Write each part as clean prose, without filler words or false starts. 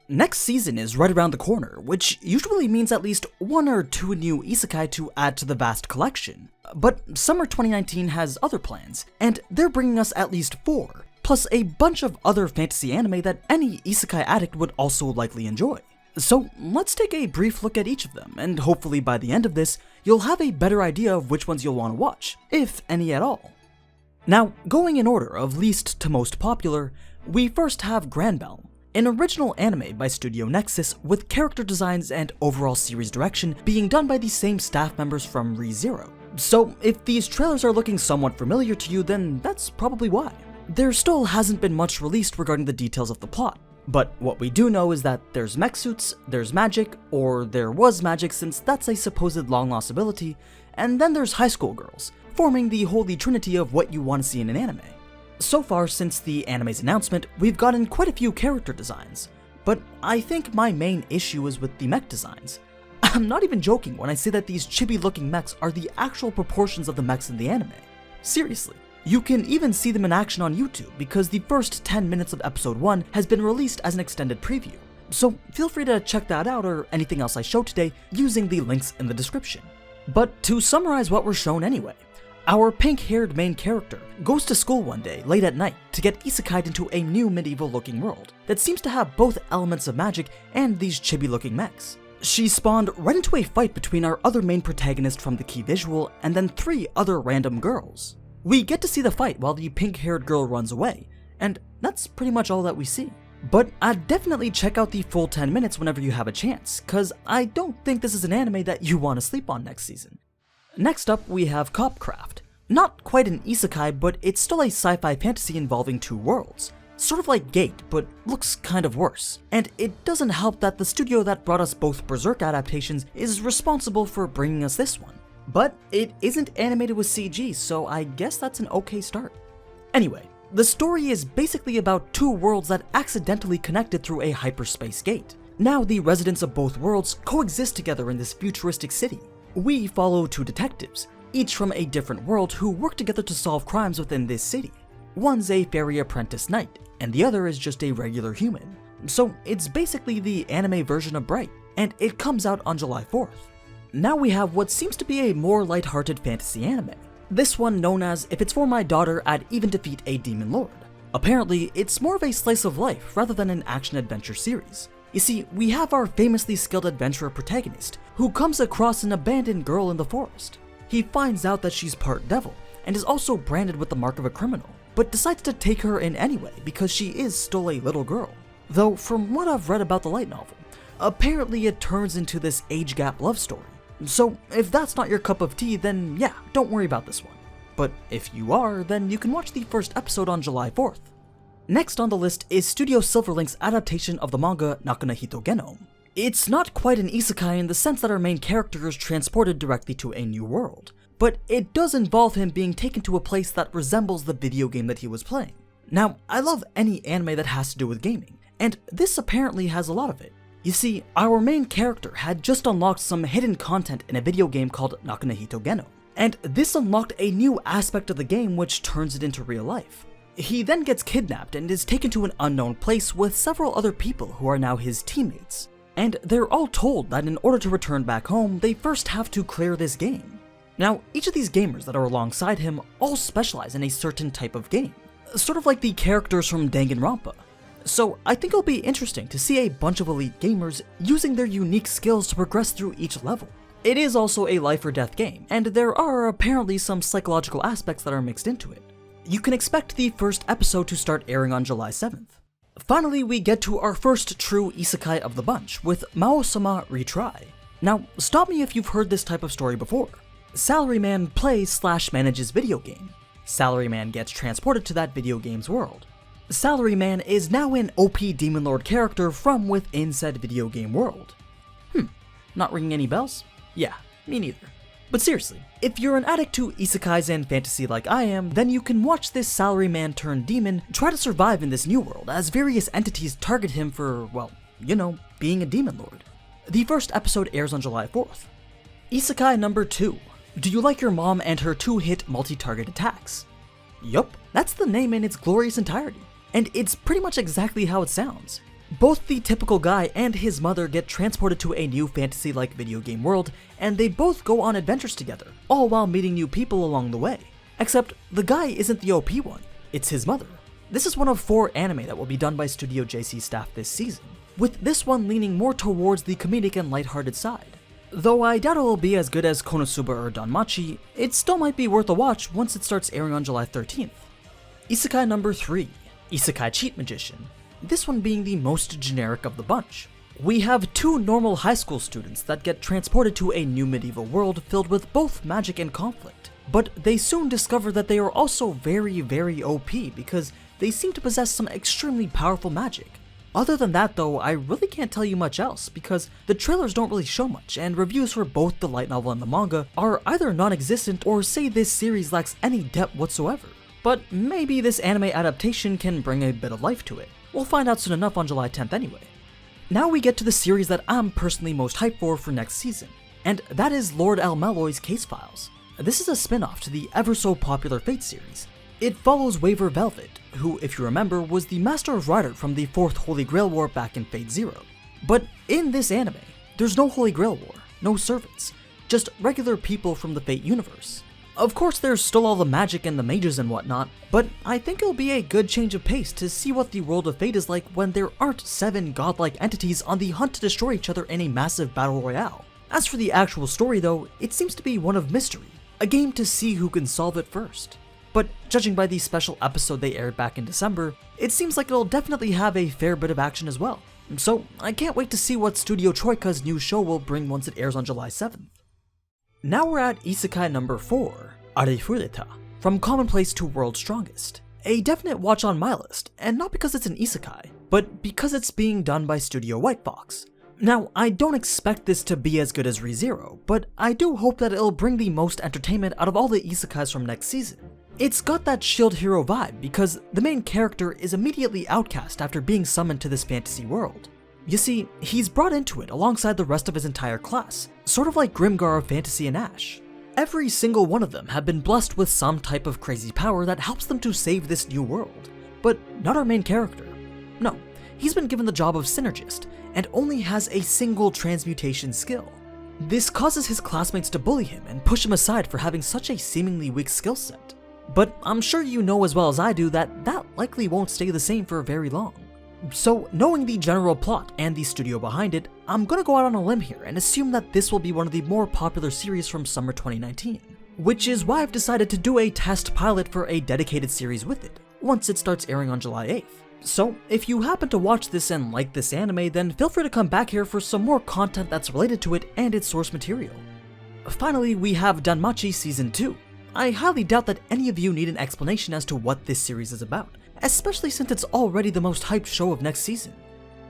Next season is right around the corner, which usually means at least 1 or 2 new isekai to add to the vast collection. But summer 2019 has other plans, and they're bringing us at least 4, plus a bunch of other fantasy anime that any isekai addict would also likely enjoy. So let's take a brief look at each of them, and hopefully by the end of this, you'll have a better idea of which ones you'll want to watch, if any at all. Now, going in order of least to most popular, we first have Granville, an original anime by Studio Nexus with character designs and overall series direction being done by the same staff members from Re:Zero. So if these trailers are looking somewhat familiar to you, then that's probably why. There still hasn't been much released regarding the details of the plot, but what we do know is that there's mech suits, there's magic, or there was magic since that's a supposed long-lost ability, and then there's high school girls, forming the holy trinity of what you want to see in an anime. So far since the anime's announcement, we've gotten quite a few character designs, but I think my main issue is with the mech designs. I'm not even joking when I say that these chibi-looking mechs are the actual proportions of the mechs in the anime. Seriously. You can even see them in action on YouTube because the first 10 minutes of episode 1 has been released as an extended preview, so feel free to check that out or anything else I show today using the links in the description. But to summarize what we're shown anyway, our pink-haired main character goes to school one day late at night to get isekai'd into a new medieval-looking world that seems to have both elements of magic and these chibi-looking mechs. She spawned right into a fight between our other main protagonist from the key visual and then 3 other random girls. We get to see the fight while the pink-haired girl runs away, and that's pretty much all that we see. But I'd definitely check out the full 10 minutes whenever you have a chance, cause I don't think this is an anime that you want to sleep on next season. Next up, we have Copcraft. Not quite an isekai, but it's still a sci-fi fantasy involving 2 worlds. Sort of like Gate, but looks kind of worse. And it doesn't help that the studio that brought us both Berserk adaptations is responsible for bringing us this one. But it isn't animated with CG, so I guess that's an okay start. Anyway, the story is basically about 2 worlds that accidentally connected through a hyperspace gate. Now the residents of both worlds coexist together in this futuristic city. We follow 2 detectives, each from a different world who work together to solve crimes within this city. One's a fairy apprentice knight, and the other is just a regular human. So it's basically the anime version of Bright, and it comes out on July 4th. Now we have what seems to be a more lighthearted fantasy anime. This one known as If It's For My Daughter, I'd Even Defeat a Demon Lord. Apparently, it's more of a slice of life rather than an action-adventure series. You see, we have our famously skilled adventurer protagonist, who comes across an abandoned girl in the forest. He finds out that she's part devil, and is also branded with the mark of a criminal, but decides to take her in anyway because she is still a little girl. Though, from what I've read about the light novel, apparently it turns into this age gap love story. So if that's not your cup of tea, then yeah, don't worry about this one. But if you are, then you can watch the first episode on July 4th. Next on the list is Studio Silverlink's adaptation of the manga Nakanahito Genome. It's not quite an isekai in the sense that our main character is transported directly to a new world, but it does involve him being taken to a place that resembles the video game that he was playing. Now, I love any anime that has to do with gaming, and this apparently has a lot of it. You see, our main character had just unlocked some hidden content in a video game called Nakanahito Genome, and this unlocked a new aspect of the game which turns it into real life. He then gets kidnapped and is taken to an unknown place with several other people who are now his teammates, and they're all told that in order to return back home, they first have to clear this game. Now, each of these gamers that are alongside him all specialize in a certain type of game, sort of like the characters from Danganronpa. So I think it'll be interesting to see a bunch of elite gamers using their unique skills to progress through each level. It is also a life or death game, and there are apparently some psychological aspects that are mixed into it. You can expect the first episode to start airing on July 7th. Finally, we get to our first true isekai of the bunch with Maosama Retry. Now, stop me if you've heard this type of story before. Salaryman plays/manages video game. Salaryman gets transported to that video game's world. Salaryman is now an OP Demon Lord character from within said video game world. Not ringing any bells? Yeah, me neither. But seriously, if you're an addict to isekais and fantasy like I am, then you can watch this salaryman turned demon try to survive in this new world as various entities target him for, well, you know, being a demon lord. The first episode airs on July 4th. Isekai number 2. Do you like your mom and her 2-hit multi-target attacks? Yup, that's the name in its glorious entirety. And it's pretty much exactly how it sounds. Both the typical guy and his mother get transported to a new fantasy-like video game world, and they both go on adventures together, all while meeting new people along the way. Except, the guy isn't the OP one, it's his mother. This is one of 4 anime that will be done by Studio JC staff this season, with this one leaning more towards the comedic and lighthearted side. Though I doubt it will be as good as Konosuba or Danmachi, it still might be worth a watch once it starts airing on July 13th. Isekai number 3, Isekai Cheat Magician. This one being the most generic of the bunch. We have 2 normal high school students that get transported to a new medieval world filled with both magic and conflict, but they soon discover that they are also very OP because they seem to possess some extremely powerful magic. Other than that though, I really can't tell you much else because the trailers don't really show much, and reviews for both the light novel and the manga are either non-existent or say this series lacks any depth whatsoever. But maybe this anime adaptation can bring a bit of life to it. We'll find out soon enough on July 10th anyway. Now we get to the series that I'm personally most hyped for next season, and that is Lord Almilons' Case Files. This is a spin-off to the ever so popular Fate series. It follows Waver Velvet, who, if you remember, was the Master of Rider from the 4th Holy Grail War back in Fate Zero. But in this anime, there's no Holy Grail War, no servants, just regular people from the Fate universe. Of course, there's still all the magic and the mages and whatnot, but I think it'll be a good change of pace to see what the world of Fate is like when there aren't 7 godlike entities on the hunt to destroy each other in a massive battle royale. As for the actual story though, it seems to be one of mystery, a game to see who can solve it first. But judging by the special episode they aired back in December, it seems like it'll definitely have a fair bit of action as well. So I can't wait to see what Studio Troika's new show will bring once it airs on July 7th. Now we're at Isekai number 4, Arifureta, From Commonplace to World's Strongest. A definite watch on my list, and not because it's an isekai, but because it's being done by Studio White Fox. Now, I don't expect this to be as good as ReZero, but I do hope that it'll bring the most entertainment out of all the isekais from next season. It's got that shield hero vibe because the main character is immediately outcast after being summoned to this fantasy world. You see, he's brought into it alongside the rest of his entire class, sort of like Grimgar of Fantasy and Ash. Every single one of them have been blessed with some type of crazy power that helps them to save this new world. But not our main character. No, he's been given the job of Synergist, and only has a single transmutation skill. This causes his classmates to bully him and push him aside for having such a seemingly weak skill set. But I'm sure you know as well as I do that that likely won't stay the same for very long. So, knowing the general plot and the studio behind it, I'm gonna go out on a limb here and assume that this will be one of the more popular series from summer 2019. Which is why I've decided to do a test pilot for a dedicated series with it, once it starts airing on July 8th. So, if you happen to watch this and like this anime, then feel free to come back here for some more content that's related to it and its source material. Finally, we have Danmachi Season 2. I highly doubt that any of you need an explanation as to what this series is about, especially since it's already the most hyped show of next season.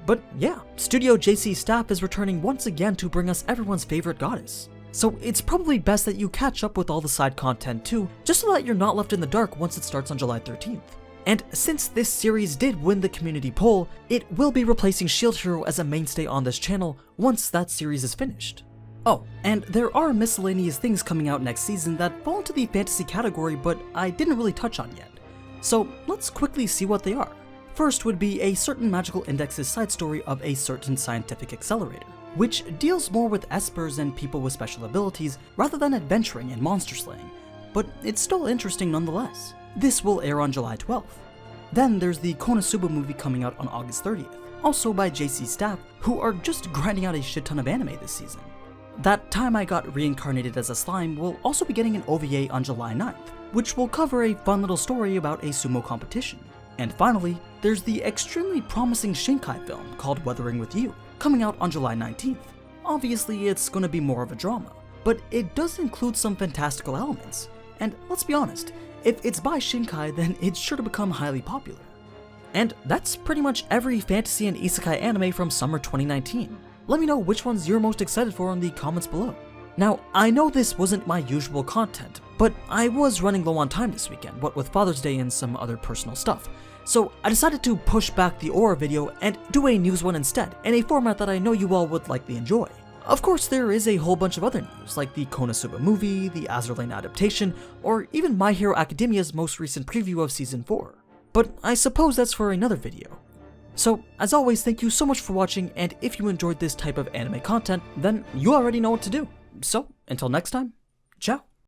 But yeah, Studio JC staff is returning once again to bring us everyone's favorite goddess. So it's probably best that you catch up with all the side content too, just so that you're not left in the dark once it starts on July 13th. And since this series did win the community poll, it will be replacing Shield Hero as a mainstay on this channel once that series is finished. Oh, and there are miscellaneous things coming out next season that fall into the fantasy category but I didn't really touch on yet. So let's quickly see what they are. First would be a certain magical index's side story of a certain scientific accelerator, which deals more with espers and people with special abilities rather than adventuring and monster slaying, but it's still interesting nonetheless. This will air on July 12th. Then there's the Konosuba movie coming out on August 30th, also by JC staff, who are just grinding out a shit ton of anime this season. That Time I Got Reincarnated as a Slime will also be getting an OVA on July 9th, which will cover a fun little story about a sumo competition. And finally, there's the extremely promising Shinkai film called Weathering With You, coming out on July 19th. Obviously, it's gonna be more of a drama, but it does include some fantastical elements. And let's be honest, if it's by Shinkai, then it's sure to become highly popular. And that's pretty much every fantasy and isekai anime from summer 2019. Let me know which ones you're most excited for in the comments below. Now, I know this wasn't my usual content, but I was running low on time this weekend, what with Father's Day and some other personal stuff. So I decided to push back the Aura video and do a news one instead, in a format that I know you all would likely enjoy. Of course, there is a whole bunch of other news, like the Konosuba movie, the Azur Lane adaptation, or even My Hero Academia's most recent preview of Season 4. But I suppose that's for another video. So, as always, thank you so much for watching, and if you enjoyed this type of anime content, then you already know what to do. So, until next time, ciao!